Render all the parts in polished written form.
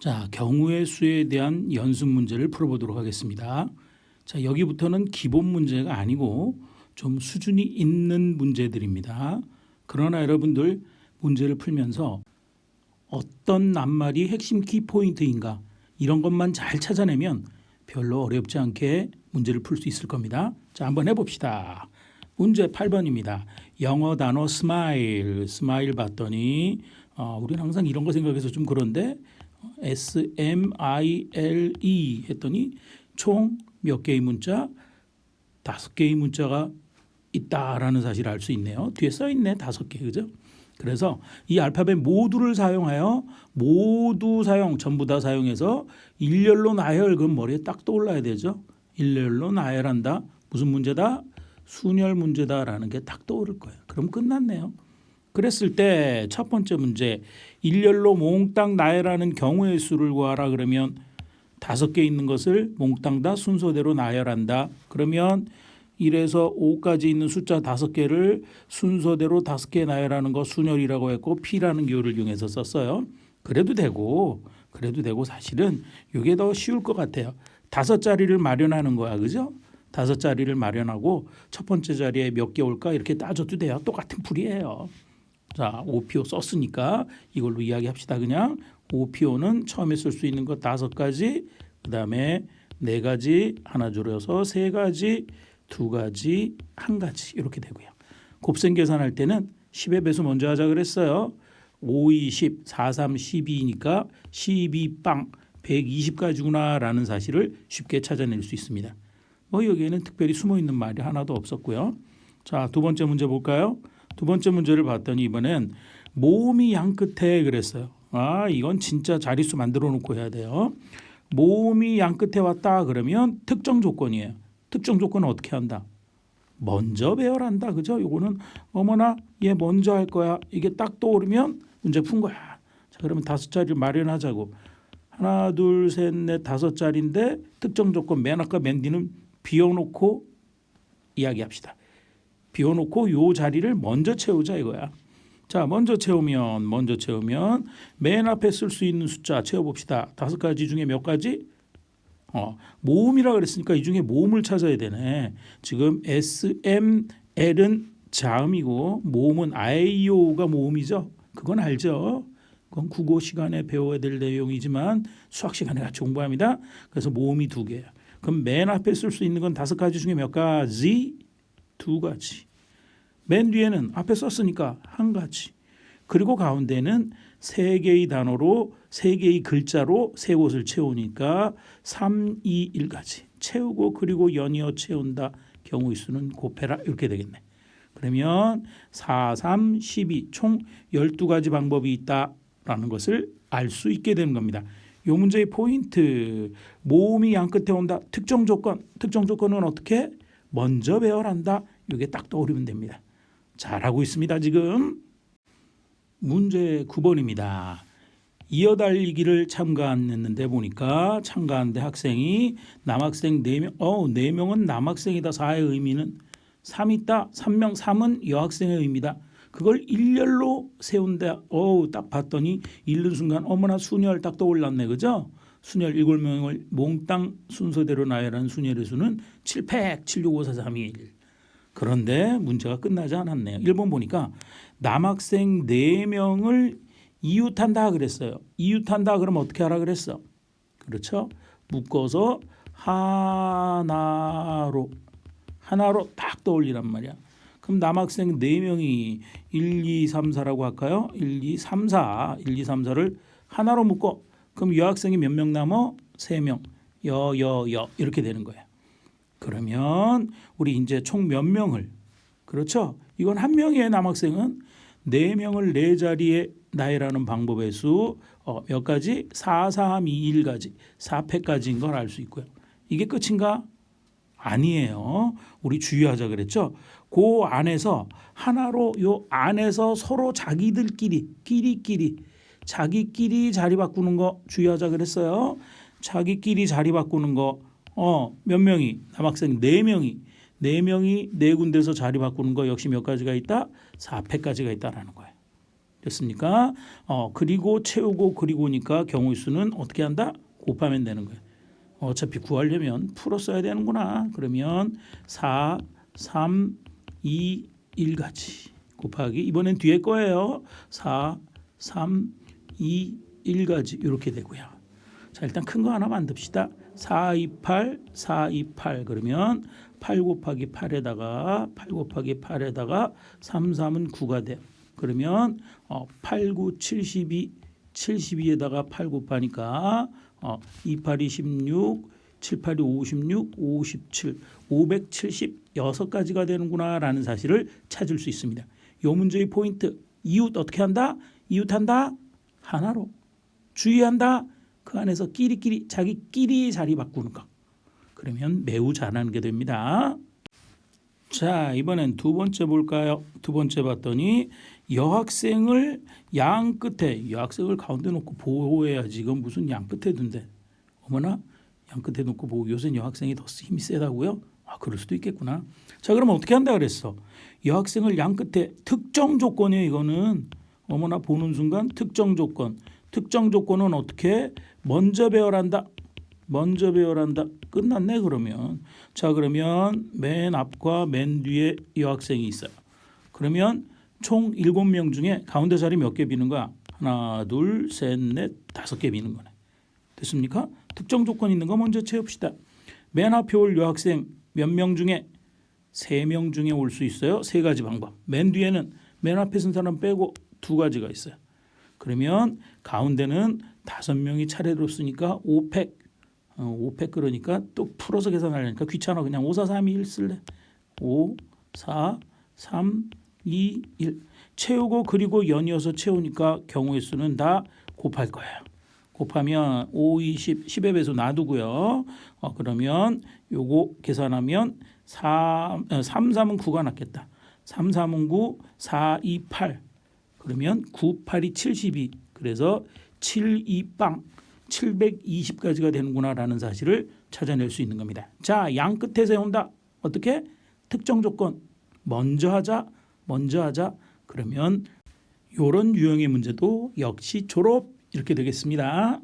자, 경우의 수에 대한 연습 문제를 풀어보도록 하겠습니다. 자, 여기부터는 기본 문제가 아니고 좀 수준이 있는 문제들입니다. 그러나 여러분들 문제를 풀면서 어떤 낱말이 핵심 키포인트인가 이런 것만 잘 찾아내면 별로 어렵지 않게 문제를 풀 수 있을 겁니다. 자, 한번 해봅시다. 문제 8번입니다. 영어 단어 smile, smile 봤더니 우리는 항상 이런 거 생각해서 좀 그런데 SMILE 했더니 총 몇 개의 문자? 5개의 문자가 있다라는 사실을 알 수 있네요. 뒤에 써 있네. 5개. 그죠? 그래서 이 알파벳 모두를 사용하여 모두 사용 전부 다 사용해서 일렬로 나열 그럼 머리에 딱 떠올라야 되죠. 일렬로 나열한다. 무슨 문제다? 순열 문제다라는 게 딱 떠오를 거예요. 그럼 끝났네요. 그랬을 때 첫 번째 문제 일렬로 몽땅 나열하는 경우의 수를 구하라 그러면 5개 있는 것을 몽땅 다 순서대로 나열한다. 그러면 1에서 5까지 있는 숫자 5개를 순서대로 5개 나열하는 거 순열이라고 했고 P라는 기호를 이용해서 썼어요. 그래도 되고 사실은 이게 더 쉬울 것 같아요. 5자리를 마련하는 거야. 그죠? 5자리를 마련하고 첫 번째 자리에 몇 개 올까 이렇게 따져도 돼요. 똑같은 풀이에요. 자, OPO 썼으니까 이걸로 이야기합시다. 그냥 OPO는 처음에 쓸 수 있는 거 5가지, 그다음에 4가지, 하나 줄여서 3가지, 2가지, 1가지 이렇게 되고요. 곱셈 계산할 때는 10의 배수 먼저 하자 그랬어요. 5, 2, 10, 4, 3, 12니까 12빵 120가지구나라는 사실을 쉽게 찾아낼 수 있습니다. 여기에는 특별히 숨어있는 말이 하나도 없었고요. 자, 두 번째 문제 볼까요? 두 번째 문제를 봤더니 이번엔 모음이 양 끝에 그랬어요. 이건 진짜 자릿수 만들어 놓고 해야 돼요. 모음이 양 끝에 왔다 그러면 특정 조건이에요. 특정 조건은 어떻게 한다? 먼저 배열한다. 그죠? 요거는 어머나 얘 먼저 할 거야. 이게 딱 떠오르면 문제 푼 거야. 자, 그러면 5자리를 마련하자고. 하나, 둘, 셋, 넷, 5자리인데 특정 조건 맨 아까 맨 뒤는 비워놓고 이야기합시다. 비워놓고 요 자리를 먼저 채우자 이거야. 자, 먼저 채우면 맨 앞에 쓸 수 있는 숫자 채워봅시다. 5가지 중에 몇 가지? 모음이라 그랬으니까 이 중에 모음을 찾아야 되네. 지금 SML은 자음이고 모음은 아이오가 모음이죠. 그건 알죠. 그건 국어 시간에 배워야 될 내용이지만 수학 시간에 같이 공부합니다. 그래서 모음이 2개야. 그럼 맨 앞에 쓸 수 있는 건 5가지 중에 몇 가지? 2가지. 맨 뒤에는 앞에 썼으니까 1가지. 그리고 가운데는 3개의 단어로 3개의 글자로 세 곳을 채우니까 3, 2, 1가지. 채우고 그리고 연이어 채운다. 경우의 수는 곱해라. 이렇게 되겠네. 그러면 4, 3, 12 총 12가지 방법이 있다라는 것을 알 수 있게 되는 겁니다. 이 문제의 포인트 모음이 양 끝에 온다. 특정 조건은 어떻게? 먼저 배열한다. 이게 딱 떠오르면 됩니다. 잘하고 있습니다. 지금 문제 9번입니다. 이어달리기를 참가했는데 보니까 참가한데 학생이 남학생 4명 4명은 남학생이다. 4의 의미는 3 있다. 3명 3은 여학생의 의미다. 그걸 일렬로 세운다. 딱 봤더니 읽는 순간 어머나 순열 딱 떠올랐네. 그죠? 순열 7명을 몽땅 순서대로 나열한 순열의 수는 7팩 7654321. 그런데 문제가 끝나지 않았네요. 1번 보니까 남학생 4명을 이웃한다 그랬어요. 이웃한다 그러면 어떻게 하라 그랬어? 그렇죠? 묶어서 하나로 딱 떠올리란 말이야. 그럼 남학생 4명이 1, 2, 3, 4라고 할까요? 1, 2, 3, 4. 1, 2, 3, 4를 하나로 묶어. 그럼 여학생이 몇 명 남어? 3명. 여 이렇게 되는 거예요. 그러면 우리 이제 총 몇 명을 그렇죠? 이건 한 명이에요. 남학생은 4명을 4자리에 나열하는 방법의 수 몇 가지? 4, 3, 2, 1가지 4팩까지인 걸 알 수 있고요. 이게 끝인가? 아니에요. 우리 주의하자 그랬죠? 그 안에서 하나로 요 안에서 서로 자기들끼리 자기끼리 자리 바꾸는 거 주의하자 그랬어요. 자기끼리 자리 바꾸는 거 몇 명이 남학생 4명이 4군데서 자리 바꾸는 거 역시 몇 가지가 있다? 4팩까지가 있다라는 거예요. 됐습니까? 그리고 채우고 그리고니까 경우의 수는 어떻게 한다? 곱하면 되는 거예요. 어차피 구하려면 풀어 써야 되는구나. 그러면 4, 3, 2, 1까지 곱하기 이번엔 뒤에 거예요. 4, 3, 2, 1까지 이렇게 되고요. 자, 일단 큰 거 하나 만듭시다. 4, 2, 8, 4, 2, 8 그러면 8 곱하기 8에다가 3, 3은 9가 돼요. 그러면 8, 9, 72, 72에다가 8 곱하니까 2, 8이 16, 7, 8이 56, 57, 576가지가 되는구나라는 사실을 찾을 수 있습니다. 이 문제의 포인트, 이웃 어떻게 한다? 이웃한다? 하나로. 주의한다? 그 안에서 끼리끼리 자기끼리 자리 바꾸는 거. 그러면 매우 잘하는 게 됩니다. 자, 이번엔 두 번째 볼까요? 두 번째 봤더니 여학생을 양 끝에, 여학생을 가운데 놓고 보호해야지. 이건 무슨 양 끝에 둔대. 어머나, 양 끝에 놓고 보호. 요새 여학생이 더 힘이 세다고요? 그럴 수도 있겠구나. 자, 그럼 어떻게 한다 그랬어? 여학생을 양 끝에 특정 조건이에요. 이거는 어머나 보는 순간 특정 조건. 특정 조건은 어떻게? 먼저 배열한다. 먼저 배열한다. 끝났네 그러면. 자, 그러면 맨 앞과 맨 뒤에 여학생이 있어요. 그러면 총 7명 중에 가운데 자리 몇 개 비는 거야? 하나, 둘, 셋, 넷, 5개 비는 거네. 됐습니까? 특정 조건 있는 거 먼저 채웁시다. 맨 앞에 올 여학생 몇 명 중에 3명 중에 올 수 있어요. 3가지 방법. 맨 뒤에는 맨 앞에 쓴 사람 빼고 2가지가 있어요. 그러면 가운데는 5명이 차례로 쓰니까 5팩. 5팩 그러니까 또 풀어서 계산하려니까 귀찮아. 그냥 5, 4, 3, 2, 1 쓸래. 5, 4, 3, 2, 1 채우고 그리고 연이어서 채우니까 경우의 수는 다 곱할 거예요. 곱하면 5, 20, 10의 배수 놔두고요. 그러면 요거 계산하면 3, 3은 9가 낫겠다. 3, 3은 9, 4, 2, 8 그러면 9, 8이 72 그래서 7, 2, 빵 720까지가 되는구나라는 사실을 찾아낼 수 있는 겁니다. 자, 양 끝에 세운다. 어떻게? 특정 조건 먼저 하자. 그러면 이런 유형의 문제도 역시 졸업 이렇게 되겠습니다.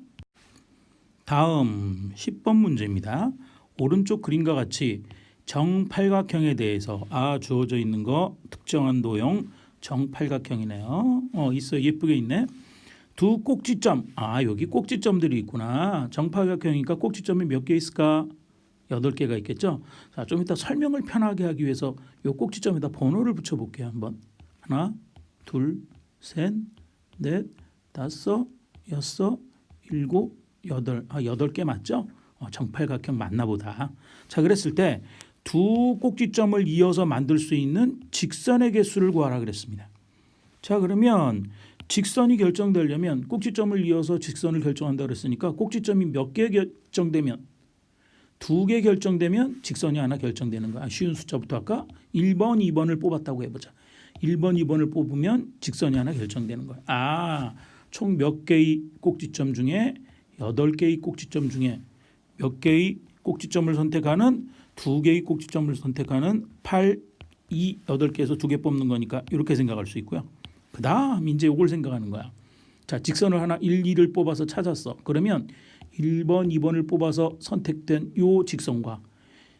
다음 10번 문제입니다. 오른쪽 그림과 같이 정팔각형에 대해서 주어져 있는 거 특정한 도형 정팔각형이네요. 있어 예쁘게 있네. 두 꼭지점. 여기 꼭지점들이 있구나. 정팔각형이니까 꼭지점이 몇 개 있을까? 8개가 있겠죠. 자, 좀 이따 설명을 편하게 하기 위해서 이 꼭지점에다 번호를 붙여볼게요. 한번. 하나, 둘, 셋, 넷, 다섯, 여섯, 일곱, 여덟. 8개 맞죠? 정팔각형 맞나 보다. 자, 그랬을 때 두 꼭지점을 이어서 만들 수 있는 직선의 개수를 구하라 그랬습니다. 자, 그러면 직선이 결정되려면 꼭지점을 이어서 직선을 결정한다 그랬으니까 꼭지점이 몇 개 결정되면 2개 결정되면 직선이 하나 결정되는 거야. 쉬운 숫자부터 할까? 1번, 2번을 뽑았다고 해보자. 1번, 2번을 뽑으면 직선이 하나 결정되는 거야. 총 몇 개의 꼭지점 중에 8개의 꼭지점 중에 몇 개의 꼭지점을 선택하는 2개의 꼭지점을 선택하는 8, 2, 8개에서 2개 뽑는 거니까 이렇게 생각할 수 있고요. 그 다음 이제 이걸 생각하는 거야. 자, 직선을 하나 1, 2를 뽑아서 찾았어. 그러면 1번, 2번을 뽑아서 선택된 요 직선과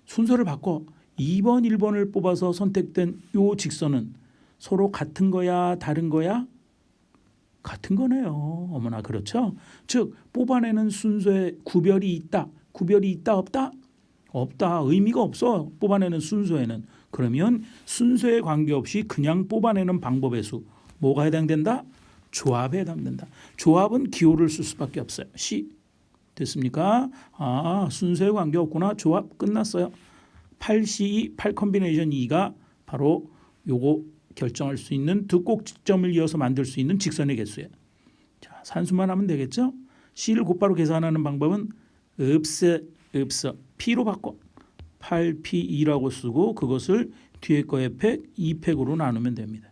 순서를 바꿔 2번, 1번을 뽑아서 선택된 요 직선은 서로 같은 거야, 다른 거야? 같은 거네요. 어머나 그렇죠? 즉 뽑아내는 순서에 구별이 있다. 구별이 있다 없다? 없다. 의미가 없어. 뽑아내는 순서에는. 그러면 순서에 관계없이 그냥 뽑아내는 방법의 수. 뭐가 해당된다? 조합에 해당된다. 조합은 기호를 쓸 수밖에 없어요. C. 됐습니까? 순서에 관계없구나. 조합 끝났어요. 8C2, 8 컨비네이션 2가 바로 요거 결정할 수 있는 두 꼭지점을 이어서 만들 수 있는 직선의 개수예요. 자, 산수만 하면 되겠죠? C를 곧바로 계산하는 방법은 없어. P로 바꿔. 8P2라고 쓰고 그것을 뒤에 거의 팩 2팩으로 나누면 됩니다.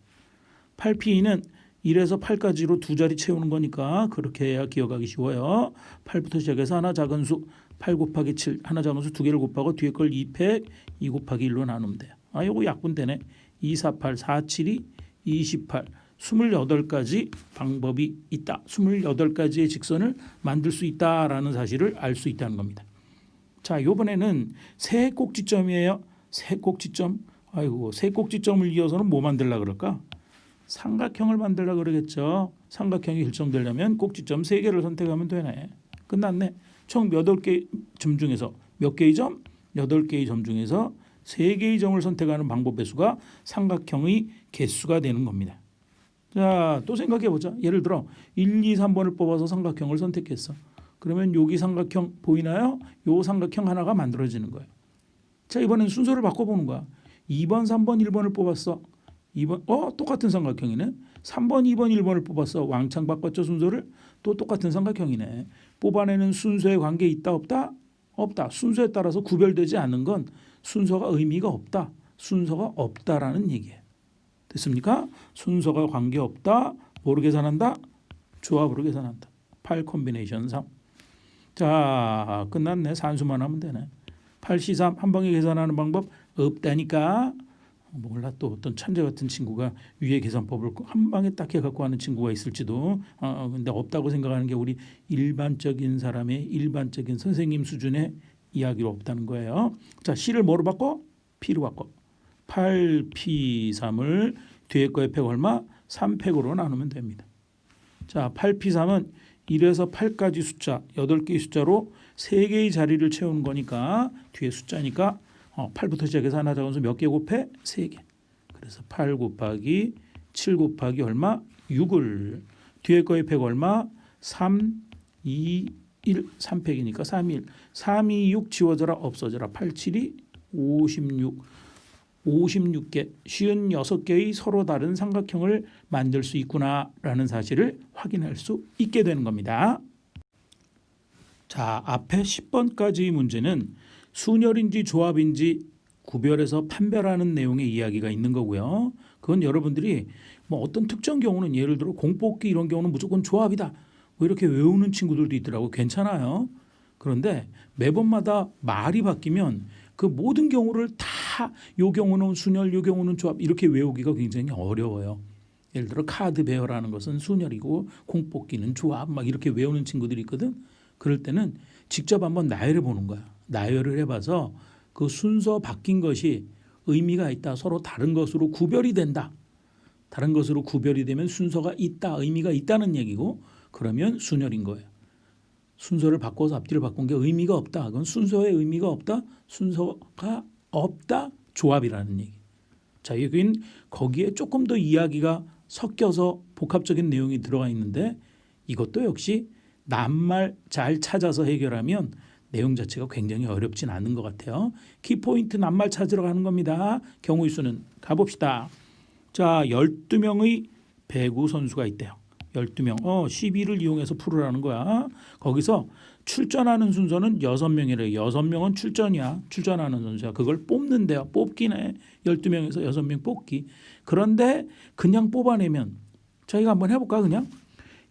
8P2는 1에서 8까지로 2자리 채우는 거니까 그렇게 해야 기억하기 쉬워요. 8부터 시작해서 하나 작은 수 8 곱하기 7 하나 작은 수 2개를 곱하고 뒤에 걸 2팩 2 곱하기 1로 나누면 돼요. 요거 약분되네. 2, 4, 8, 4, 7이 28 28가지 방법이 있다. 28가지의 직선을 만들 수 있다라는 사실을 알 수 있다는 겁니다. 자, 이번에는 세 꼭지점이에요. 세 꼭지점. 아이고, 세 꼭지점을 이어서는 뭐 만들려고 그럴까? 삼각형을 만들려고 그러겠죠. 삼각형이 결정되려면 꼭지점 3개를 선택하면 되네. 끝났네. 총 8개 점 중에서 몇 개의 점? 8개의 점 중에서 3개의 점을 선택하는 방법의 수가 삼각형의 개수가 되는 겁니다. 자, 또 생각해 보자. 예를 들어 1, 2, 3번을 뽑아서 삼각형을 선택했어. 그러면 여기 삼각형 보이나요? 요 삼각형 하나가 만들어지는 거예요. 자, 이번엔 순서를 바꿔보는 거야. 2번, 3번, 1번을 뽑았어. 2번, 똑같은 삼각형이네. 3번, 2번, 1번을 뽑았어. 왕창 바꿨죠, 순서를. 또 똑같은 삼각형이네. 뽑아내는 순서에 관계 있다, 없다? 없다. 순서에 따라서 구별되지 않는 건 순서가 의미가 없다. 순서가 없다라는 얘기예요. 됐습니까? 순서가 관계없다. 뭐로 계산한다? 조합으로 계산한다. 8 콤비네이션 3. 자, 끝났네. 산수만 하면 되네. 8C3 한 방에 계산하는 방법 없다니까. 몰라, 또 어떤 천재 같은 친구가 위에 계산법을 한 방에 딱 해갖고 하는 친구가 있을지도. 근데 없다고 생각하는 게 우리 일반적인 사람의 일반적인 선생님 수준의 이야기로 없다는 거예요. 자, C를 뭐로 바꿔? P로 바꿔. 8P3을 뒤에 거의 팩 얼마? 3팩으로 나누면 됩니다. 자, 8P3은 1에서 8까지 숫자 8개의 숫자로 3개의 자리를 채우는 거니까 뒤에 숫자니까 8부터 시작해서 하나 적어서 몇 개 곱해? 3개. 그래서 8 곱하기 7 곱하기 얼마? 6을 뒤에 거의 팩 얼마? 3, 2, 1 3팩이니까 3, 1 3, 2, 6 지워져라 없어져라 8, 7이 56 56개 56개의 서로 다른 삼각형을 만들 수 있구나라는 사실을 확인할 수 있게 되는 겁니다. 자, 앞에 10번까지의 문제는 순열인지 조합인지 구별해서 판별하는 내용의 이야기가 있는 거고요. 그건 여러분들이 뭐 어떤 특정 경우는 예를 들어 공뽑기 이런 경우는 무조건 조합이다. 뭐 이렇게 외우는 친구들도 있더라고. 괜찮아요. 그런데 매번마다 말이 바뀌면 그 모든 경우를 다 요 경우는 순열, 요 경우는 조합 이렇게 외우기가 굉장히 어려워요. 예를 들어 카드 배열하는 것은 순열이고 공뽑기는 조합 막 이렇게 외우는 친구들이 있거든. 그럴 때는 직접 한번 나열해 보는 거야. 나열을 해봐서 그 순서 바뀐 것이 의미가 있다. 서로 다른 것으로 구별이 된다. 다른 것으로 구별이 되면 순서가 있다. 의미가 있다는 얘기고 그러면 순열인 거예요. 순서를 바꿔서 앞뒤를 바꾼 게 의미가 없다. 그건 순서에 의미가 없다. 순서가 없다. 조합이라는 얘기. 자, 여긴 거기에 조금 더 이야기가 섞여서 복합적인 내용이 들어가 있는데 이것도 역시 낱말 잘 찾아서 해결하면 내용 자체가 굉장히 어렵진 않은 것 같아요. 키포인트 낱말 찾으러 가는 겁니다. 경우의 수는 가봅시다. 자, 12명의 배구 선수가 있대요. 12명. 12를 이용해서 풀으라는 거야. 거기서 출전하는 순서는 6명이래요. 6명은 출전이야. 출전하는 선수야. 그걸 뽑는데요. 뽑기네. 12명에서 6명 뽑기. 그런데 그냥 뽑아내면 저희가 한번 해볼까 그냥?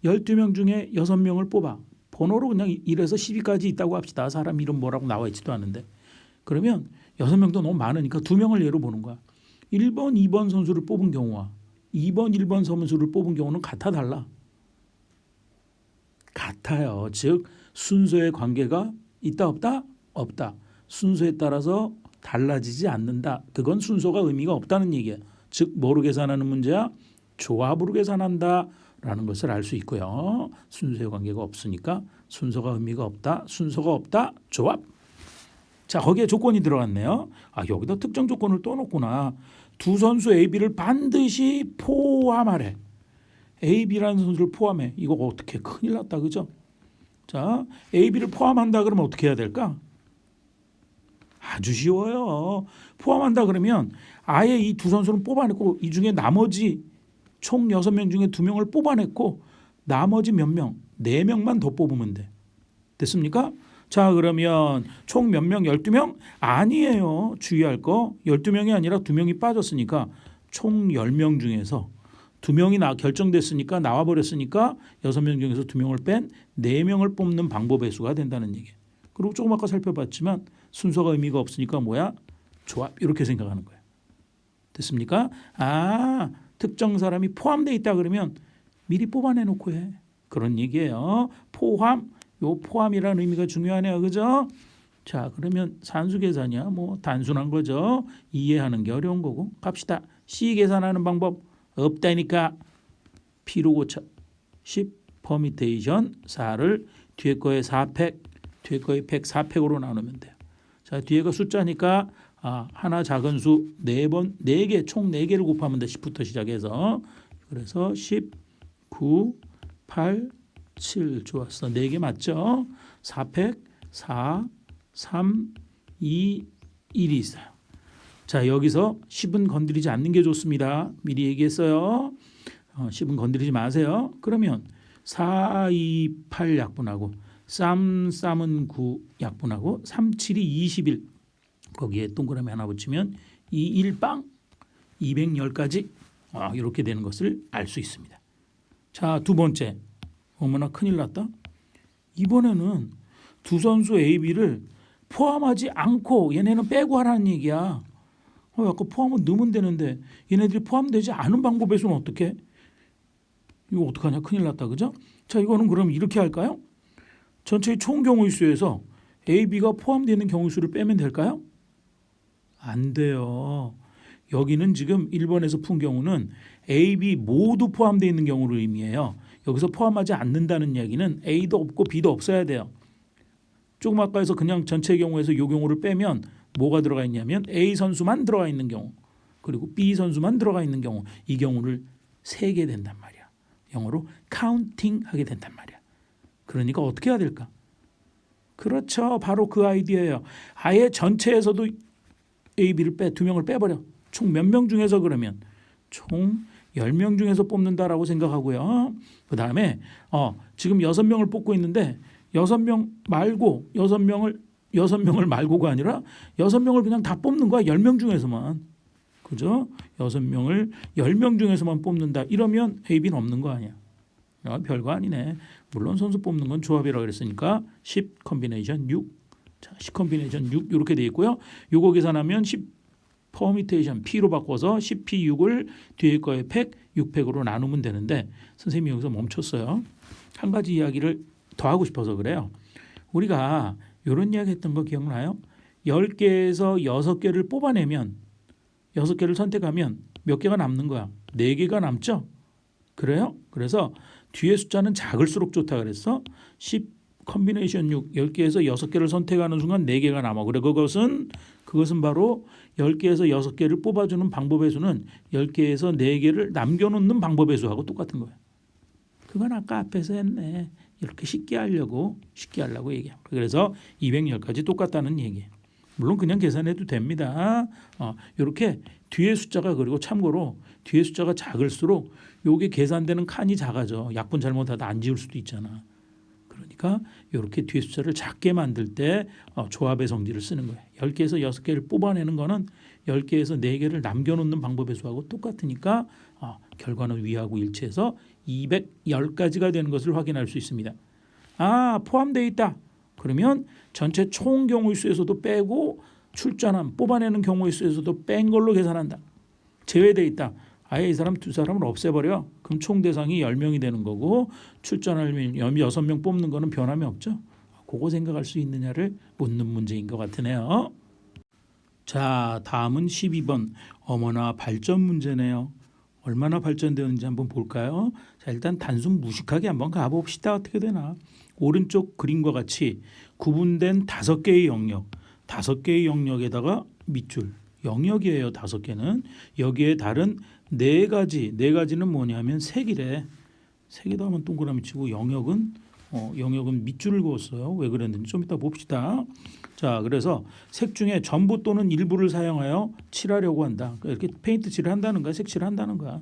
12명 중에 6명을 뽑아. 번호로 그냥 1에서 10위까지 있다고 합시다. 사람 이름 뭐라고 나와 있지도 않은데. 그러면 6명도 너무 많으니까 2명을 예로 보는 거야. 1번, 2번 선수를 뽑은 경우와 2번, 1번 선수를 뽑은 경우는 같아 달라? 같아요. 즉 순서의 관계가 있다 없다? 없다. 순서에 따라서 달라지지 않는다. 그건 순서가 의미가 없다는 얘기야. 즉 뭐로 계산하는 문제야? 조합으로 계산한다라는 것을 알 수 있고요. 순서의 관계가 없으니까 순서가 의미가 없다. 순서가 없다. 조합. 자, 거기에 조건이 들어갔네요. 여기다 특정 조건을 또 넣구나. 두 선수 A, B를 반드시 포함하래. A, B라는 선수를 포함해. 이거 어떻게 큰일 났다. 그죠? 자, A, B를 포함한다 그러면 어떻게 해야 될까? 아주 쉬워요. 포함한다 그러면 아예 이 두 선수는 뽑아냈고 이 중에 나머지 총 6명 중에 2명을 뽑아냈고 나머지 몇 명? 4명만 더 뽑으면 돼. 됐습니까? 자, 그러면 총 몇 명? 12명? 아니에요. 주의할 거 12명이 아니라 2명이 빠졌으니까 총 10명 중에서 2명이 결정됐으니까 나와버렸으니까 6명 중에서 2명을 뺀 4명을 뽑는 방법의 수가 된다는 얘기예요. 그리고 조금 아까 살펴봤지만 순서가 의미가 없으니까 뭐야? 조합 이렇게 생각하는 거예요. 됐습니까? 특정 사람이 포함되어 있다 그러면 미리 뽑아내놓고 해. 그런 얘기예요. 포함, 요 포함이라는 의미가 중요하네요. 그죠? 자, 그러면 산수 계산이야. 뭐 단순한 거죠. 이해하는 게 어려운 거고. 갑시다. C 계산하는 방법 없다니까. P로 고쳐. 10 퍼미테이션 4를 뒤에 거에 4팩, 뒤에 거에 100 4팩으로 나누면 돼요. 자, 뒤에가 숫자니까 하나 작은 수 4번 4개 총 4개를 곱하면 돼. 10부터 시작해서. 그래서 10, 9, 8, 7 좋았어. 4개 맞죠? 4팩 4, 3, 2, 1이 있어요. 자, 여기서 10은 건드리지 않는 게 좋습니다. 미리 얘기했어요. 10은 건드리지 마세요. 그러면 4, 2, 8 약분하고 3은 9 약분하고 3, 7이 21 거기에 동그라미 하나 붙이면 2, 1빵 210까지 이렇게 되는 것을 알 수 있습니다. 자, 두 번째. 어머나 큰일 났다. 이번에는 두 선수 A, B를 포함하지 않고 얘네는 빼고 하라는 얘기야. 아까 포함은 넣으면 되는데 얘네들이 포함되지 않은 방법에서는 어떻게? 이거 어떡하냐? 큰일 났다. 그죠? 자, 이거는 그럼 이렇게 할까요? 전체의 총 경우의 수에서 A, B가 포함되어 있는 경우의 수를 빼면 될까요? 안 돼요. 여기는 지금 1번에서 푼 경우는 A, B 모두 포함되어 있는 경우를 의미해요. 여기서 포함하지 않는다는 이야기는 A도 없고 B도 없어야 돼요. 조금 아까에서 그냥 전체 경우에서 이 경우를 빼면 뭐가 들어가 있냐면 A 선수만 들어가 있는 경우 그리고 B 선수만 들어가 있는 경우 이 경우를 세게 된단 말이야. 영어로 카운팅 하게 된단 말이야. 그러니까 어떻게 해야 될까? 그렇죠. 바로 그 아이디어예요. 아예 전체에서도 A, B를 두 명을 빼버려. 총 몇 명 중에서 그러면 총 10명 중에서 뽑는다라고 생각하고요. 그다음에 지금 6명을 뽑고 있는데 6명 말고 6명을 말고가 아니라 6명을 그냥 다 뽑는 거야. 10명 중에서만. 그죠? 6명을 10명 중에서만 뽑는다. 이러면 A, B는 없는 거 아니야. 별거 아니네. 물론 선수 뽑는 건 조합이라고 그랬으니까 10 컨비네이션 6. 자, 10 컨비네이션 6 이렇게 돼 있고요. 요거 계산하면 10 퍼미테이션 P로 바꿔서 10P6을 뒤에 거에 팩 6팩으로 나누면 되는데 선생님이 여기서 멈췄어요. 한 가지 이야기를 더 하고 싶어서 그래요. 우리가 이런 이야기 했던 거 기억나요? 10개에서 6개를 뽑아내면 6개를 선택하면 몇 개가 남는 거야? 4개가 남죠? 그래요? 그래서 뒤에 숫자는 작을수록 좋다 그랬어. 10 컨비네이션 6 10개에서 6개를 선택하는 순간 4개가 남아. 그래 그것은 바로 10개에서 6개를 뽑아주는 방법의 수는 10개에서 4개를 남겨놓는 방법의 수하고 똑같은 거예요. 그건 아까 앞에서 했네. 이렇게 쉽게 하려고 얘기해요. 그래서 210까지 똑같다는 얘기예요. 물론 그냥 계산해도 됩니다. 이렇게 뒤에 숫자가 그리고 참고로 뒤에 숫자가 작을수록 요게 계산되는 칸이 작아져. 약분 잘못하다 안 지울 수도 있잖아. 그러니까 이렇게 뒤에 숫자를 작게 만들 때 조합의 성질을 쓰는 거예요. 10개에서 6개를 뽑아내는 거는 10개에서 4개를 남겨놓는 방법의 수하고 똑같으니까 결과는 위하고 일치해서 210까지가 되는 것을 확인할 수 있습니다. 포함되어 있다. 그러면 전체 총 경우의 수에서도 빼고 출전함 뽑아내는 경우의 수에서도 뺀 걸로 계산한다. 제외되어 있다. 아예 이 사람 두 사람을 없애버려. 그럼 총 대상이 10명이 되는 거고 출전하면 6명 뽑는 거는 변함이 없죠. 그거 생각할 수 있느냐를 묻는 문제인 것 같으네요. 자, 다음은 12번. 어머나 발전 문제네요. 얼마나 발전되었는지 한번 볼까요? 자, 일단 단순 무식하게 한번 가봅시다. 어떻게 되나. 오른쪽 그림과 같이 구분된 5개의 영역, 5개의 영역에다가 밑줄, 영역이에요. 5개는. 여기에 다른 4가지는 뭐냐면 색이래. 색에다 하면 동그라미 치고 영역은 밑줄을 그었어요. 왜 그랬는지 좀 이따 봅시다. 자, 그래서 색 중에 전부 또는 일부를 사용하여 칠하려고 한다. 이렇게 페인트 칠을 한다는 거야. 색칠을 한다는 거야.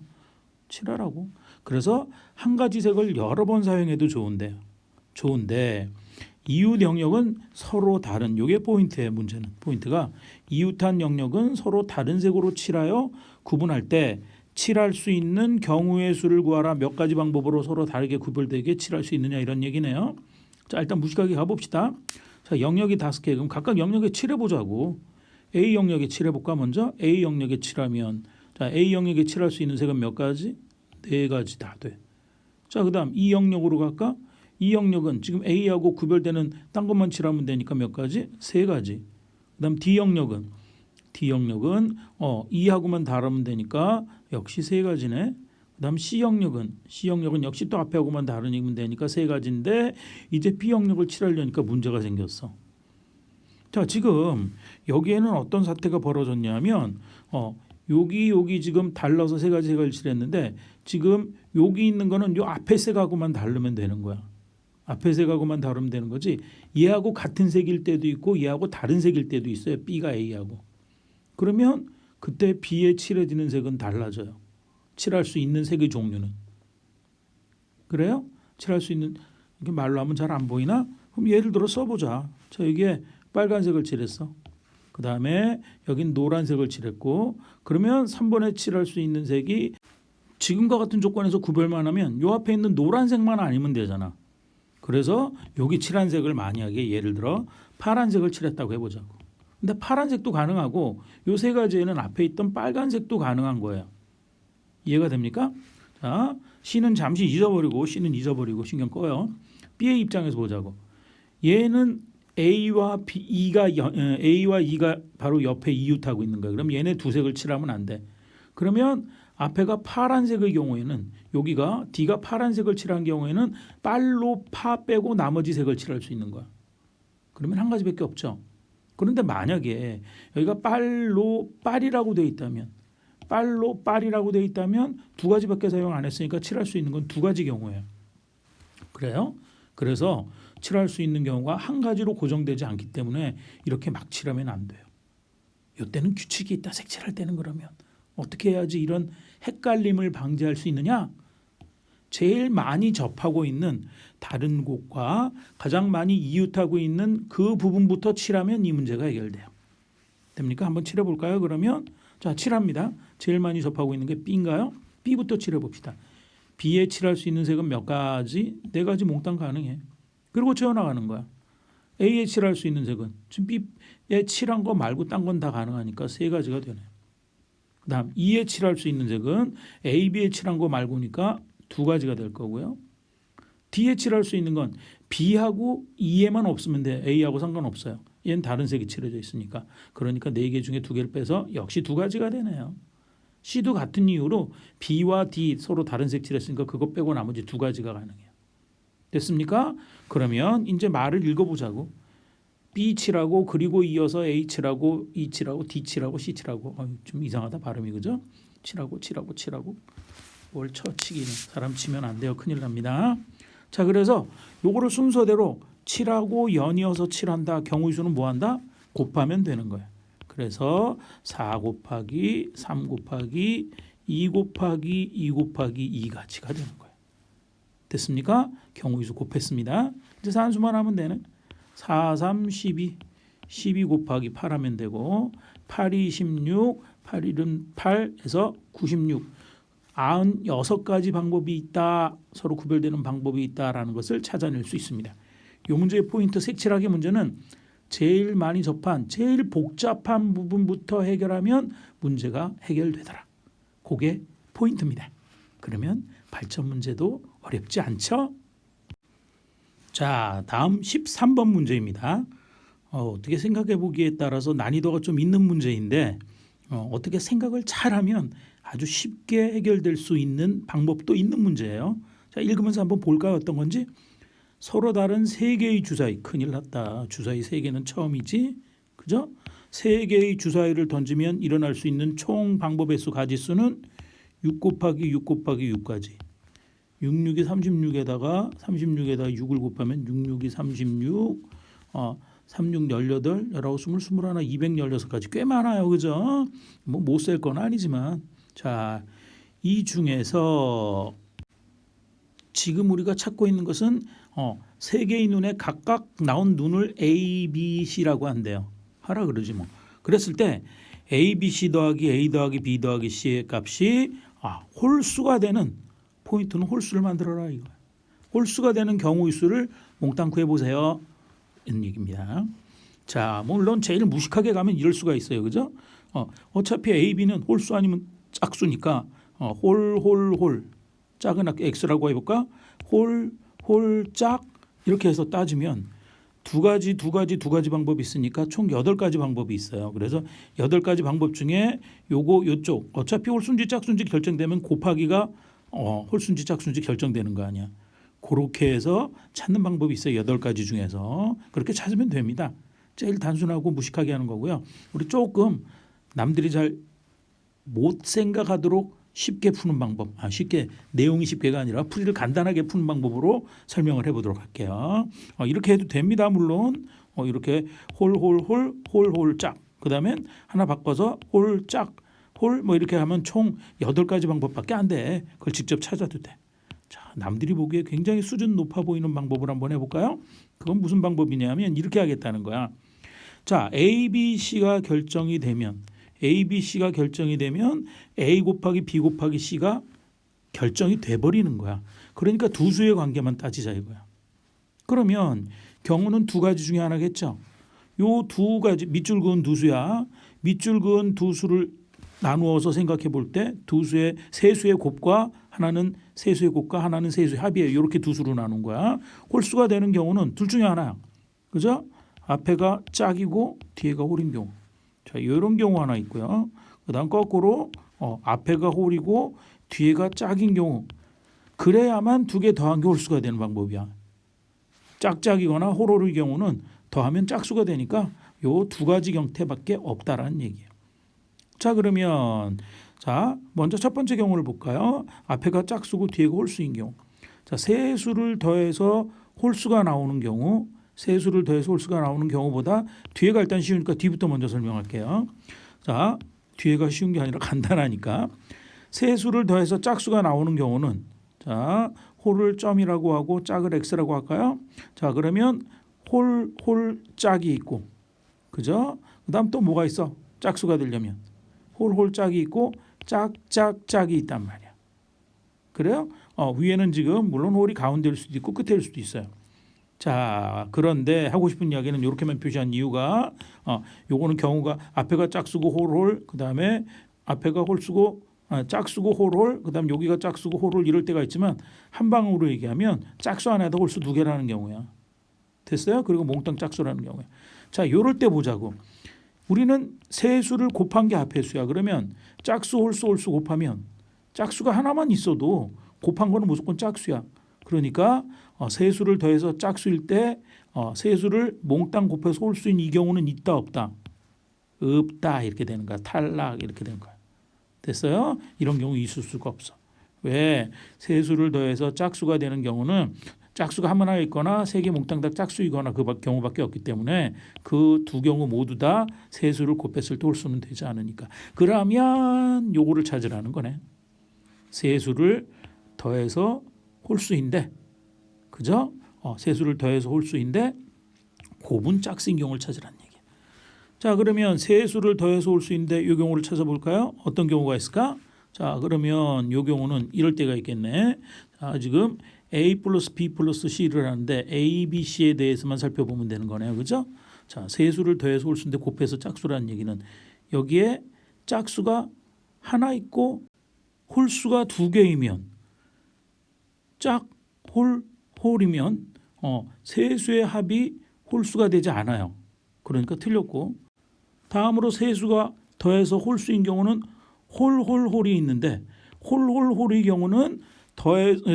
칠하라고. 그래서 한 가지 색을 여러 번 사용해도 좋은데 이웃 영역은 서로 다른, 이게 포인트예요. 문제는 포인트가 이웃한 영역은 서로 다른 색으로 칠하여 구분할 때 칠할 수 있는 경우의 수를 구하라. 몇 가지 방법으로 서로 다르게 구별되게 칠할 수 있느냐 이런 얘기네요. 자, 일단 무식하게 가봅시다. 자, 영역이 5개. 그럼 각각 영역에 칠해보자고. A 영역에 칠해볼까 먼저? A 영역에 칠하면 자, A 영역에 칠할 수 있는 색은 몇 가지? 네 가지 다 돼. 자, 그다음 E 영역으로 갈까? E 영역은 지금 A하고 구별되는 딴 것만 칠하면 되니까 몇 가지? 세 가지. 그다음 D 영역은 E하고만 다르면 되니까 역시 세 가지네. 그다음 C 영역은 역시 또 앞에하고만 다르면 되니까 세 가지인데 이제 B 영역을 칠하려니까 문제가 생겼어. 자, 지금 여기에는 어떤 사태가 벌어졌냐면 여기 지금 달라서 세 가지 색을 칠했는데 지금 여기 있는 거는 요 앞에 색하고만 다르면 되는 거야. 앞에 색하고만 다르면 되는 거지. 얘하고 같은 색일 때도 있고 얘하고 다른 색일 때도 있어요. B가 A하고. 그러면 그때 B에 칠해지는 색은 달라져요. 칠할 수 있는 색의 종류는. 그래요? 칠할 수 있는, 이게 말로 하면 잘 안 보이나? 그럼 예를 들어 써보자. 자, 여기에 빨간색을 칠했어. 그 다음에 여긴 노란색을 칠했고, 그러면 3번에 칠할 수 있는 색이 지금과 같은 조건에서 구별만 하면 요 앞에 있는 노란색만 아니면 되잖아. 그래서 여기 칠한 색을 만약에 예를 들어 파란색을 칠했다고 해보자고. 근데 파란색도 가능하고 요 세 가지에는 앞에 있던 빨간색도 가능한 거예요. 이해가 됩니까? 자, C는 잠시 잊어버리고 신경 꺼요. B의 입장에서 보자고. 얘는 A와 E가 바로 옆에 이웃하고 있는 거야. 그럼 얘네 두 색을 칠하면 안 돼. 그러면 앞에가 파란색의 경우에는 여기가 D가 파란색을 칠한 경우에는 빨로 파 빼고 나머지 색을 칠할 수 있는 거야. 그러면 한 가지밖에 없죠. 그런데 만약에 여기가 빨이라고 돼 있다면 두 가지밖에 사용 안 했으니까 칠할 수 있는 건 두 가지 경우예요. 그래요? 그래서 칠할 수 있는 경우가 한 가지로 고정되지 않기 때문에 이렇게 막 칠하면 안 돼요. 이때는 규칙이 있다. 색칠할 때는 그러면 어떻게 해야지 이런 헷갈림을 방지할 수 있느냐? 제일 많이 접하고 있는 다른 곳과 가장 많이 이웃하고 있는 그 부분부터 칠하면 이 문제가 해결돼요. 됩니까? 한번 칠해 볼까요? 그러면 자, 칠합니다. 제일 많이 접하고 있는 게 B인가요? B부터 칠해 봅시다. B에 칠할 수 있는 색은 몇 가지? 네 가지 몽땅 가능해. 그리고 채워나가는 거야. A에 칠할 수 있는 색은 지금 B에 칠한 거 말고 딴 건 다 가능하니까 세 가지가 되네. 그다음 E에 칠할 수 있는 색은 A, B에 칠한 거 말고니까 두 가지가 될 거고요. D에 칠할 수 있는 건 B하고 E에만 없으면 돼. A하고 상관없어요. 얘는 다른 색이 칠해져 있으니까. 그러니까 네 개 중에 두 개를 빼서 역시 두 가지가 되네요. C도 같은 이유로 B와 D 서로 다른 색 칠했으니까 그거 빼고 나머지 두 가지가 가능해요. 됐습니까? 그러면 이제 말을 읽어보자고. B 칠하고 그리고 이어서 A 칠하고 E 칠하고 D 칠하고 C 칠하고 좀 이상하다 발음이 그죠? 칠하고 뭘 쳐치기는 사람 치면 안 돼요. 큰일 납니다. 자, 그래서 요거를 순서대로 칠하고 연이어서 칠한다. 경우의 수는 뭐 한다? 곱하면 되는 거예요. 그래서 4 곱하기 3 곱하기 2 곱하기 2 곱하기 2가지가 되는 거예요. 됐습니까? 경우의 수 곱했습니다. 이제 산수만 하면 되네. 4, 3, 12 곱하기 8 하면 되고 8, 2, 16, 8, 1은 8에서 96 96가지 방법이 있다. 서로 구별되는 방법이 있다라는 것을 찾아낼 수 있습니다. 이 문제의 포인트 색칠하기 문제는 제일 많이 접한 제일 복잡한 부분부터 해결하면 문제가 해결되더라. 그게 포인트입니다. 그러면 발전 문제도 어렵지 않죠? 자, 다음 13번 문제입니다. 어떻게 생각해 보기에 따라서 난이도가 좀 있는 문제인데 어떻게 생각을 잘하면 아주 쉽게 해결될 수 있는 방법도 있는 문제예요. 자, 읽으면서 한번 볼까요? 어떤 건지. 서로 다른 세 개의 주사위. 큰일 났다. 주사위 세 개는 처음이지. 그죠? 세 개의 주사위를 던지면 일어날 수 있는 총 방법의 수 가지수는 6 곱하기 6 곱하기 6까지. 66이 36에다가 6을 곱하면 66이 36, 36, 18, 19, 20, 21, 216까지 꽤 많아요. 그죠? 뭐 못 셀 건 아니지만. 자, 이 중에서 지금 우리가 찾고 있는 것은 세 개의 눈에 각각 나온 눈을 A, B, C라고 한대요. 하라 그러지 뭐. 그랬을 때 A, B, C 더하기 A 더하기 B 더하기 C의 값이 홀수가 되는 포인트는 홀수를 만들어라 이거. 홀수가 되는 경우의 수를 몽땅 구해보세요. 이런 얘기입니다. 자, 물론 제일 무식하게 가면 이럴 수가 있어요. 그죠? 어차피 A, B는 홀수 아니면 짝수니까 홀 짝은 x라고 해볼까? 홀 짝 이렇게 해서 따지면 두 가지 방법이 있으니까 총 8가지 방법이 있어요. 그래서 8가지 방법 중에 요쪽 어차피 홀수인지 짝수인지 결정되면 곱하기가 홀수인지 짝수인지 결정되는 거 아니야. 그렇게 해서 찾는 방법이 있어요. 8가지 중에서. 그렇게 찾으면 됩니다. 제일 단순하고 무식하게 하는 거고요. 우리 조금 남들이 잘 못 생각하도록 쉽게 푸는 방법, 쉽게 내용이 쉽게가 아니라 풀이를 간단하게 푸는 방법으로 설명을 해보도록 할게요. 이렇게 해도 됩니다. 물론 이렇게 홀 짝. 그다음엔 하나 바꿔서 홀 짝, 홀 뭐 이렇게 하면 총 8가지 방법밖에 안 돼. 그걸 직접 찾아도 돼. 자, 남들이 보기에 굉장히 수준 높아 보이는 방법을 한번 해볼까요? 그건 무슨 방법이냐면 이렇게 하겠다는 거야. 자, A, B, C가 결정이 되면 A, B, C가 결정이 되면 A 곱하기 B 곱하기 C가 결정이 돼버리는 거야. 그러니까 두 수의 관계만 따지자 이거야. 그러면 경우는 두 가지 중에 하나겠죠. 요 두 가지 밑줄 그은 두 수야. 밑줄 그은 두 수를 나누어서 생각해 볼 때 두 수의 세 수의 곱과 하나는 세 수의 곱과 하나는 세 수의 합이에요. 이렇게 두 수로 나눈 거야. 홀수가 되는 경우는 둘 중에 하나야. 그죠? 앞에가 짝이고 뒤에가 홀인 경우. 자, 이런 경우 하나 있고요. 그다음 거꾸로 앞에가 홀이고 뒤에가 짝인 경우. 그래야만 두 개 더한 게 홀수가 되는 방법이야. 짝짝이거나 홀홀의 경우는 더하면 짝수가 되니까 요 두 가지 형태밖에 없다라는 얘기예요. 자, 그러면 먼저 첫 번째 경우를 볼까요? 앞에가 짝수고 뒤에가 홀수인 경우. 자, 세 수를 더해서 홀수가 나오는 경우, 세 수를 더해서 홀수가 나오는 경우보다 뒤에가 일단 쉬우니까 뒤부터 먼저 설명할게요. 자, 뒤에가 쉬운 게 아니라 간단하니까 세 수를 더해서 짝수가 나오는 경우는 자, 홀을 점이라고 하고 짝을 x라고 할까요? 자, 그러면 홀 짝이 있고, 그죠? 그다음 또 뭐가 있어? 짝수가 되려면 홀 짝이 있고 짝이 있단 말이야. 그래요? 위에는 지금 물론 홀이 가운데일 수도 있고 끝에일 수도 있어요. 자, 그런데 하고 싶은 이야기는 이렇게만 표시한 이유가 요거는 경우가 앞에가 짝수고 홀 그다음에 앞에가 홀수고 짝수고 홀 그다음 여기가 짝수고 홀 이럴 때가 있지만 한 방으로 얘기하면 짝수 하나에다 홀수 두 개라는 경우야. 됐어요? 그리고 몽땅 짝수라는 경우야. 자, 요럴 때 보자고. 우리는 세 수를 곱한 게 앞에 수야. 그러면 짝수 홀수 곱하면 짝수가 하나만 있어도 곱한 거는 무조건 짝수야. 그러니까 세 수를 더해서 짝수일 때 세 수를 몽땅 곱해서 홀수인 이 경우는 있다 없다? 없다 이렇게 되는 거야. 탈락 이렇게 되는 거야. 됐어요? 이런 경우 있을 수가 없어. 왜? 세 수를 더해서 짝수가 되는 경우는 짝수가 하나 있거나 세 개 몽땅 다 짝수이거나 그 경우밖에 없기 때문에 그 두 경우 모두 다 세 수를 곱했을 때 홀수는 되지 않으니까. 그러면 요거를 찾으라는 거네. 세 수를 더해서 홀수인데, 그죠? 세 수를 더해서 홀수인데 곱은 짝수인 경우를 찾으라는 얘기. 자, 그러면 세 수를 더해서 홀수인데 이 경우를 찾아볼까요? 어떤 경우가 있을까? 자, 그러면 이 경우는 이럴 때가 있겠네. 자, 지금 A 플러스 B 플러스 C를 하는데 A, B, C에 대해서만 살펴보면 되는 거네요. 그죠? 자, 세 수를 더해서 홀수인데 곱해서 짝수라는 얘기는 여기에 짝수가 하나 있고 홀수가 두 개이면 홀이면 세 수의 합이 홀수가 되지 않아요. 그러니까 틀렸고 다음으로 세 수가 더해서 홀수인 경우는 홀이 있는데 홀의 경우는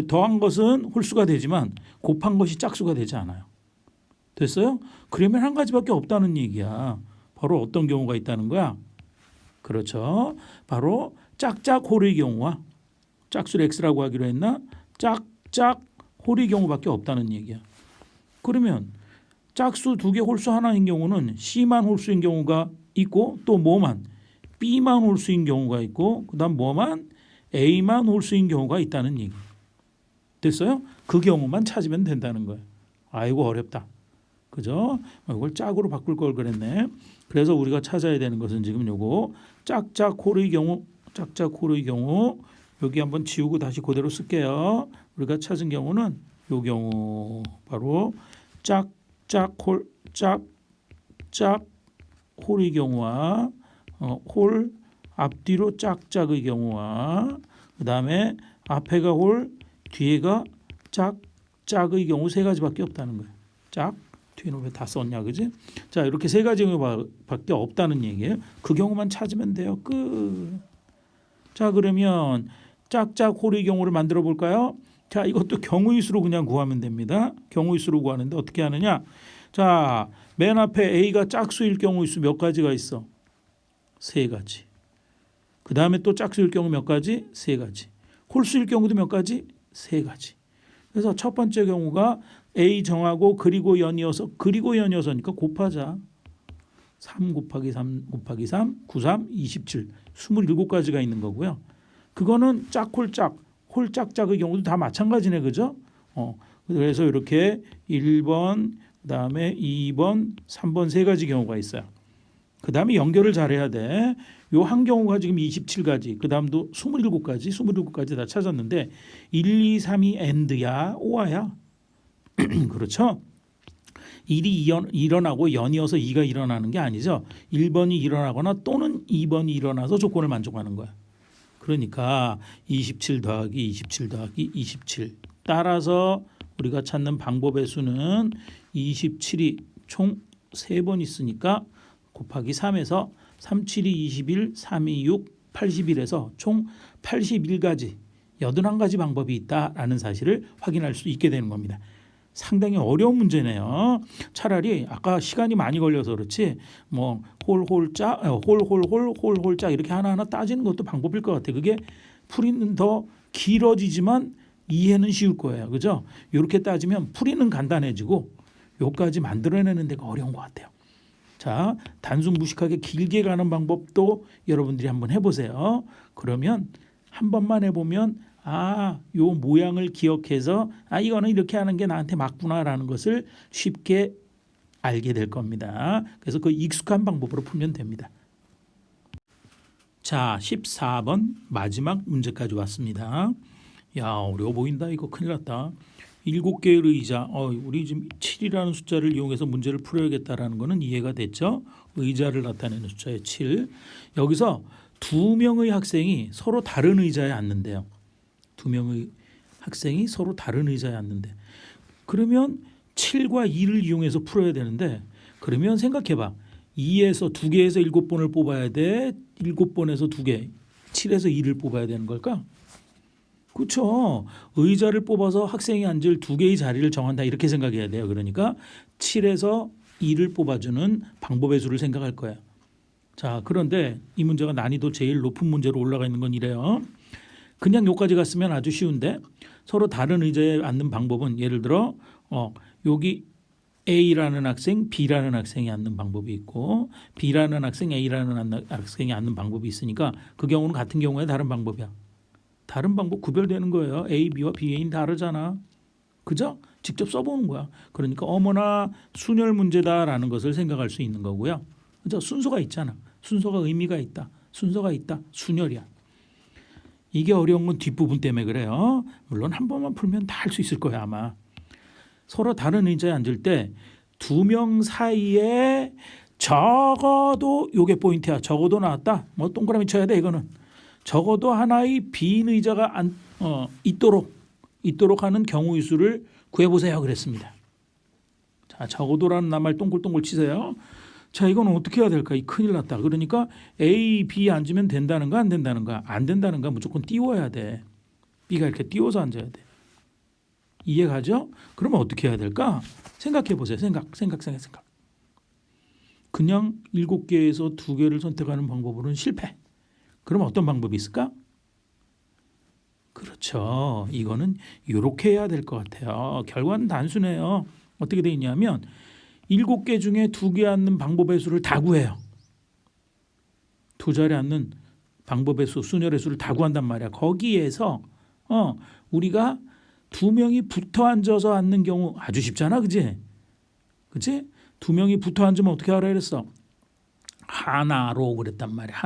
더한 것은 홀수가 되지만 곱한 것이 짝수가 되지 않아요. 됐어요? 그러면 한 가지밖에 없다는 얘기야. 바로 어떤 경우가 있다는 거야? 그렇죠. 바로 짝홀의 경우와 짝수를 x라고 하기로 했나? 홀의 경우밖에 없다는 얘기야. 그러면 짝수 두 개 홀수 하나인 경우는 C만 홀수인 경우가 있고 또 뭐만? B만 홀수인 경우가 있고 그다음 뭐만? A만 홀수인 경우가 있다는 얘기. 됐어요? 그 경우만 찾으면 된다는 거예요. 아이고 어렵다. 그죠? 이걸 짝으로 바꿀 걸 그랬네. 그래서 우리가 찾아야 되는 것은 지금 요거 짝홀의 경우 여기 한번 지우고 다시 그대로 쓸게요. 우리가 찾은 경우는 요 경우 바로 짝홀의 경우와 앞뒤로 짝짝의 경우와 그 다음에 앞에가 홀 뒤에가 짝짝의 경우 세 가지밖에 없다는 거예요. 짝 뒤에는 왜 다 썼냐 그지? 자 이렇게 세 가지 경우밖에 없다는 얘기예요. 그 경우만 찾으면 돼요. 끝. 자 그러면 짝짝 홀의 경우를 만들어 볼까요? 자 이것도 경우의 수로 그냥 구하면 됩니다. 경우의 수로 구하는데 어떻게 하느냐? 자 맨 앞에 A가 짝수일 경우의 수 몇 가지가 있어? 세 가지. 그 다음에 또 짝수일 경우 몇 가지? 세 가지. 홀수일 경우도 몇 가지? 세 가지. 그래서 첫 번째 경우가 A 정하고 그리고 연이어서니까 곱하자. 3 곱하기 3 곱하기 3 9, 3 27 27가지가 있는 거고요. 그거는 짝홀짝 홀짝짝의 경우도 다 마찬가지네 그죠? 그래서 이렇게 1번 그다음에 2번 3번 세 가지 경우가 있어요. 그다음에 연결을 잘해야 돼. 요 한 경우가 지금 27가지 그다음도 27가지 다 찾았는데 1, 2, 3이 AND야 OR야. 그렇죠? 1이 일어나고 연이어서 2가 일어나는 게 아니죠. 1번이 일어나거나 또는 2번이 일어나서 조건을 만족하는 거야. 그러니까 27 더하기 27 더하기 27 따라서 우리가 찾는 방법의 수는 27이 총 3번 있으니까 곱하기 3에서 3, 7이 21, 3, 2, 6, 81에서 총 81가지 81가지 방법이 있다라는 사실을 확인할 수 있게 되는 겁니다. 상당히 어려운 문제네요. 차라리 아까 시간이 많이 걸려서 그렇지 뭐 홀홀짝 홀홀짝 이렇게 하나하나 따지는 것도 방법일 것 같아. 그게 풀이는 더 길어지지만 이해는 쉬울 거예요. 그죠? 이렇게 따지면 풀이는 간단해지고 요까지 만들어내는 데가 어려운 것 같아요. 자, 단순 무식하게 길게 가는 방법도 여러분들이 한번 해보세요. 그러면 한 번만 해보면 요 모양을 기억해서 이거는 이렇게 하는 게 나한테 맞구나라는 것을 쉽게 알게 될 겁니다. 그래서 그 익숙한 방법으로 풀면 됩니다. 자, 14번 마지막 문제까지 왔습니다. 야, 어려워 보인다. 이거 큰일 났다. 7개의 의자. 우리 지금 7이라는 숫자를 이용해서 문제를 풀어야겠다라는 거는 이해가 됐죠? 의자를 나타내는 숫자의 7. 여기서 2명의 학생이 서로 다른 의자에 앉는데요. 2명의 학생이 서로 다른 의자에 앉는데 그러면 7과 2를 이용해서 풀어야 되는데 그러면 생각해봐. 2에서 2개에서 7번을 뽑아야 돼. 7번에서 2개. 7에서 2를 뽑아야 되는 걸까? 그렇죠. 의자를 뽑아서 학생이 앉을 2개의 자리를 정한다 이렇게 생각해야 돼요. 그러니까 7에서 2를 뽑아주는 방법의 수를 생각할 거야. 자, 그런데 이 문제가 난이도 제일 높은 문제로 올라가 있는 건 이래요. 그냥 여기까지 갔으면 아주 쉬운데 서로 다른 의자에 앉는 방법은 예를 들어 여기 A라는 학생, B라는 학생이 앉는 방법이 있고 B라는 학생, A라는 학생이 앉는 방법이 있으니까 그 경우는 같은 경우에 다른 방법이야. 다른 방법 구별되는 거예요. A, B와 B, A는 다르잖아. 그죠? 직접 써보는 거야. 그러니까 어머나 순열 문제다라는 것을 생각할 수 있는 거고요. 그죠? 순서가 있잖아. 순서가 의미가 있다. 순서가 있다. 순열이야. 이게 어려운 건 뒷부분 때문에 그래요. 물론 한 번만 풀면 다 할 수 있을 거야 아마. 서로 다른 의자에 앉을 때 2명 사이에 적어도 요게 포인트야. 적어도 나왔다. 뭐 동그라미 쳐야 돼 이거는. 적어도 하나의 빈 의자가 있도록 하는 경우의 수를 구해보세요 그랬습니다. 자, 적어도라는 낱말 동글동글 치세요. 자, 이건 어떻게 해야 될까? 큰일 났다. 그러니까 A, B 앉으면 된다는가 안 된다는가? 안 된다는가 무조건 띄워야 돼. B가 이렇게 띄워서 앉아야 돼. 이해가죠? 그러면 어떻게 해야 될까? 생각해 보세요. 생각. 그냥 7개에서 2개를 선택하는 방법으로는 실패. 그럼 어떤 방법이 있을까? 그렇죠. 이거는 이렇게 해야 될 것 같아요. 결과는 단순해요. 어떻게 돼 있냐면 7개 중에 2개 앉는 방법의 수를 다 구해요. 2자리 앉는 방법의 수, 순열의 수를 다 구한단 말이야. 거기에서 우리가 2명이 붙어 앉아서 앉는 경우 아주 쉽잖아. 그치? 2명이 붙어 앉으면 어떻게 하라 그랬어? 하나로 그랬단 말이야.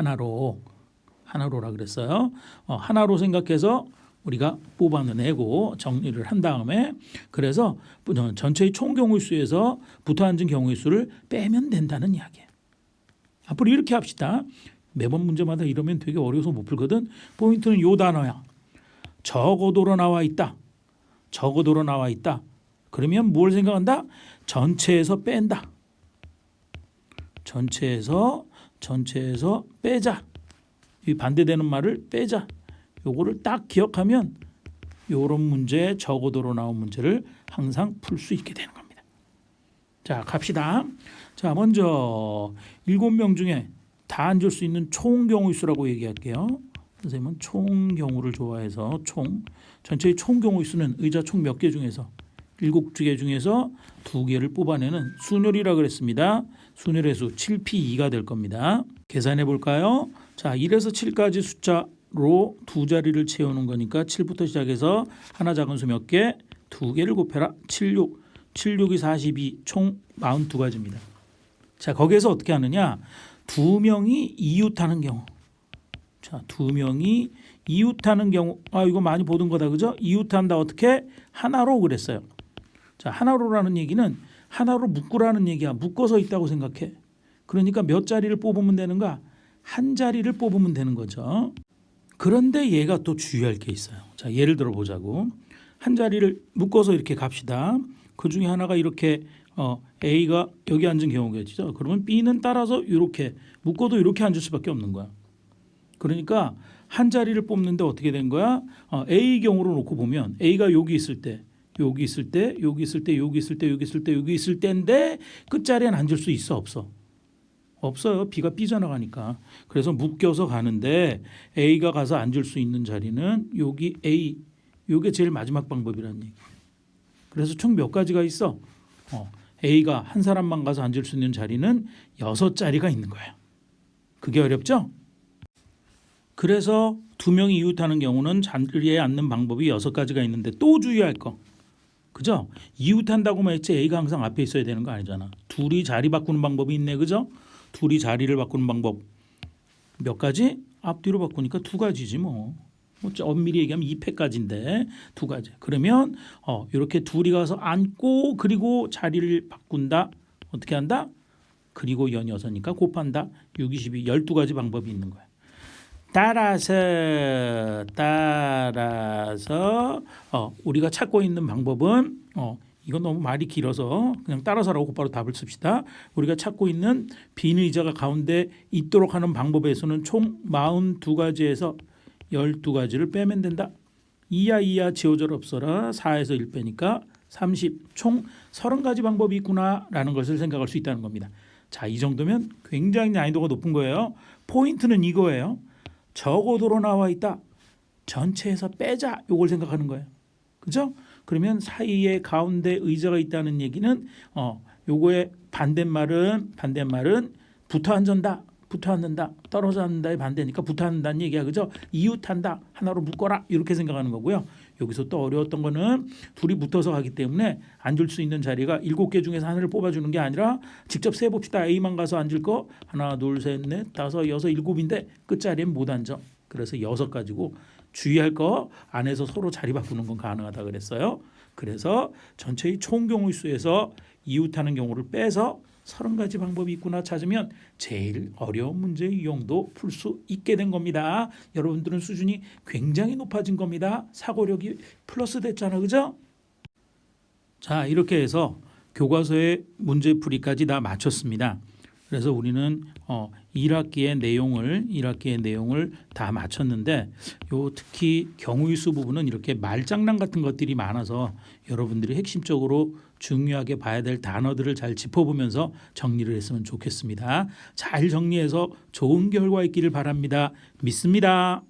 하나로라 그랬어요. 하나로 생각해서 우리가 뽑아내고 정리를 한 다음에 그래서 전체의 총 경우의 수에서 붙어 앉은 경우의 수를 빼면 된다는 이야기예요. 앞으로 이렇게 합시다. 매번 문제마다 이러면 되게 어려워서 못 풀거든. 포인트는 요 단어야. 적어도로 나와 있다. 적어도로 나와 있다. 그러면 뭘 생각한다? 전체에서 뺀다. 전체에서 빼자. 이 반대되는 말을 빼자. 요거를 딱 기억하면 요런 문제, 적어도로 나온 문제를 항상 풀 수 있게 되는 겁니다. 자, 갑시다. 자, 먼저 7명 중에 다 앉을 수 있는 총 경우의 수라고 얘기할게요. 선생님은 총 경우를 좋아해서 전체의 총 경우의 수는 의자 총 몇 개 중에서 7개 중에서 2개를 뽑아내는 순열이라 그랬습니다. 순열의 수 7P2가 될 겁니다. 계산해 볼까요? 자, 1에서 7까지 숫자로 두 자리를 채우는 거니까 7부터 시작해서 하나 작은 수 몇 개? 2개를 곱해라. 76. 76이 42. 총 42가지입니다. 자, 거기에서 어떻게 하느냐? 2명이 이웃하는 경우. 자, 2명이 이웃하는 경우. 이거 많이 보던 거다. 그죠? 이웃한다. 어떻게? 하나로 그랬어요. 자, 하나로라는 얘기는 하나로 묶으라는 얘기야. 묶어서 있다고 생각해. 그러니까 몇 자리를 뽑으면 되는가? 한 자리를 뽑으면 되는 거죠. 그런데 얘가 또 주의할 게 있어요. 자, 예를 들어 보자고. 한 자리를 묶어서 이렇게 갑시다. 그 중에 하나가 이렇게 A가 여기 앉은 경우겠죠. 그러면 B는 따라서 이렇게 묶어도 이렇게 앉을 수밖에 없는 거야. 그러니까 한 자리를 뽑는데 어떻게 된 거야? A 경우로 놓고 보면 A가 여기 있을 때, 여기 있을 때, 여기 있을 때, 여기 있을 때, 여기 있을 때, 여기 있을 때인데 끝자리엔 앉을 수 있어, 없어? 없어요. B가 삐져나가니까. 그래서 묶여서 가는데 A가 가서 앉을 수 있는 자리는 여기 A, 이게 제일 마지막 방법이라는 얘기. 그래서 총 몇 가지가 있어? A가 한 사람만 가서 앉을 수 있는 자리는 6자리가 있는 거예요. 그게 어렵죠? 그래서 2명이 이웃하는 경우는 자리에 앉는 방법이 6가지가 있는데 또 주의할 거. 그죠? 이웃한다고만 했지 A가 항상 앞에 있어야 되는 거 아니잖아. 둘이 자리 바꾸는 방법이 있네. 그죠? 둘이 자리를 바꾸는 방법 몇 가지? 앞뒤로 바꾸니까 2가지지 뭐. 엄밀히 얘기하면 2패까지인데 2가지. 그러면 이렇게 둘이 가서 앉고 그리고 자리를 바꾼다. 어떻게 한다? 그리고 연 6이니까 곱한다. 6, 22, 12가지 방법이 있는 거야. 따라서 우리가 찾고 있는 방법은 이건 너무 말이 길어서 그냥 따라서라고 곧바로 답을 씁시다. 우리가 찾고 있는 빈 의자가 가운데 있도록 하는 방법에서는 총 42가지에서 12가지를 빼면 된다. 2야 지워져라 없어라. 4에서 1 빼니까 30. 총 30가지 방법이 있구나라는 것을 생각할 수 있다는 겁니다. 자, 이 정도면 굉장히 난이도가 높은 거예요. 포인트는 이거예요. 적어도로 나와 있다. 전체에서 빼자. 이걸 생각하는 거예요. 그죠? 그러면 사이에 가운데 의자가 있다는 얘기는 요거의 반대말은 붙어 앉는다. 붙어 앉는다. 떨어져 앉는다의 반대니까 붙어 앉는다는 얘기야. 그죠? 이웃한다. 하나로 묶어라. 이렇게 생각하는 거고요. 여기서 또 어려웠던 거는 둘이 붙어서 가기 때문에 앉을 수 있는 자리가 7개 중에서 하나를 뽑아주는 게 아니라 직접 세봅시다. A만 가서 앉을 거 하나, 둘, 셋, 넷, 다섯, 여섯, 7인데 끝자리엔 못 앉아. 그래서 6가지고 주의할 거 안에서 서로 자리 바꾸는 건 가능하다 그랬어요. 그래서 전체의 총 경우의 수에서 이웃하는 경우를 빼서 30가지 방법이 있구나 찾으면 제일 어려운 문제 유형도 풀 수 있게 된 겁니다. 여러분들은 수준이 굉장히 높아진 겁니다. 사고력이 플러스 됐잖아. 그죠? 자, 이렇게 해서 교과서의 문제풀이까지 다 마쳤습니다. 그래서 우리는 1학기의 내용을 다 마쳤는데 특히 경우의 수 부분은 이렇게 말장난 같은 것들이 많아서 여러분들이 핵심적으로 중요하게 봐야 될 단어들을 잘 짚어보면서 정리를 했으면 좋겠습니다. 잘 정리해서 좋은 결과 있기를 바랍니다. 믿습니다.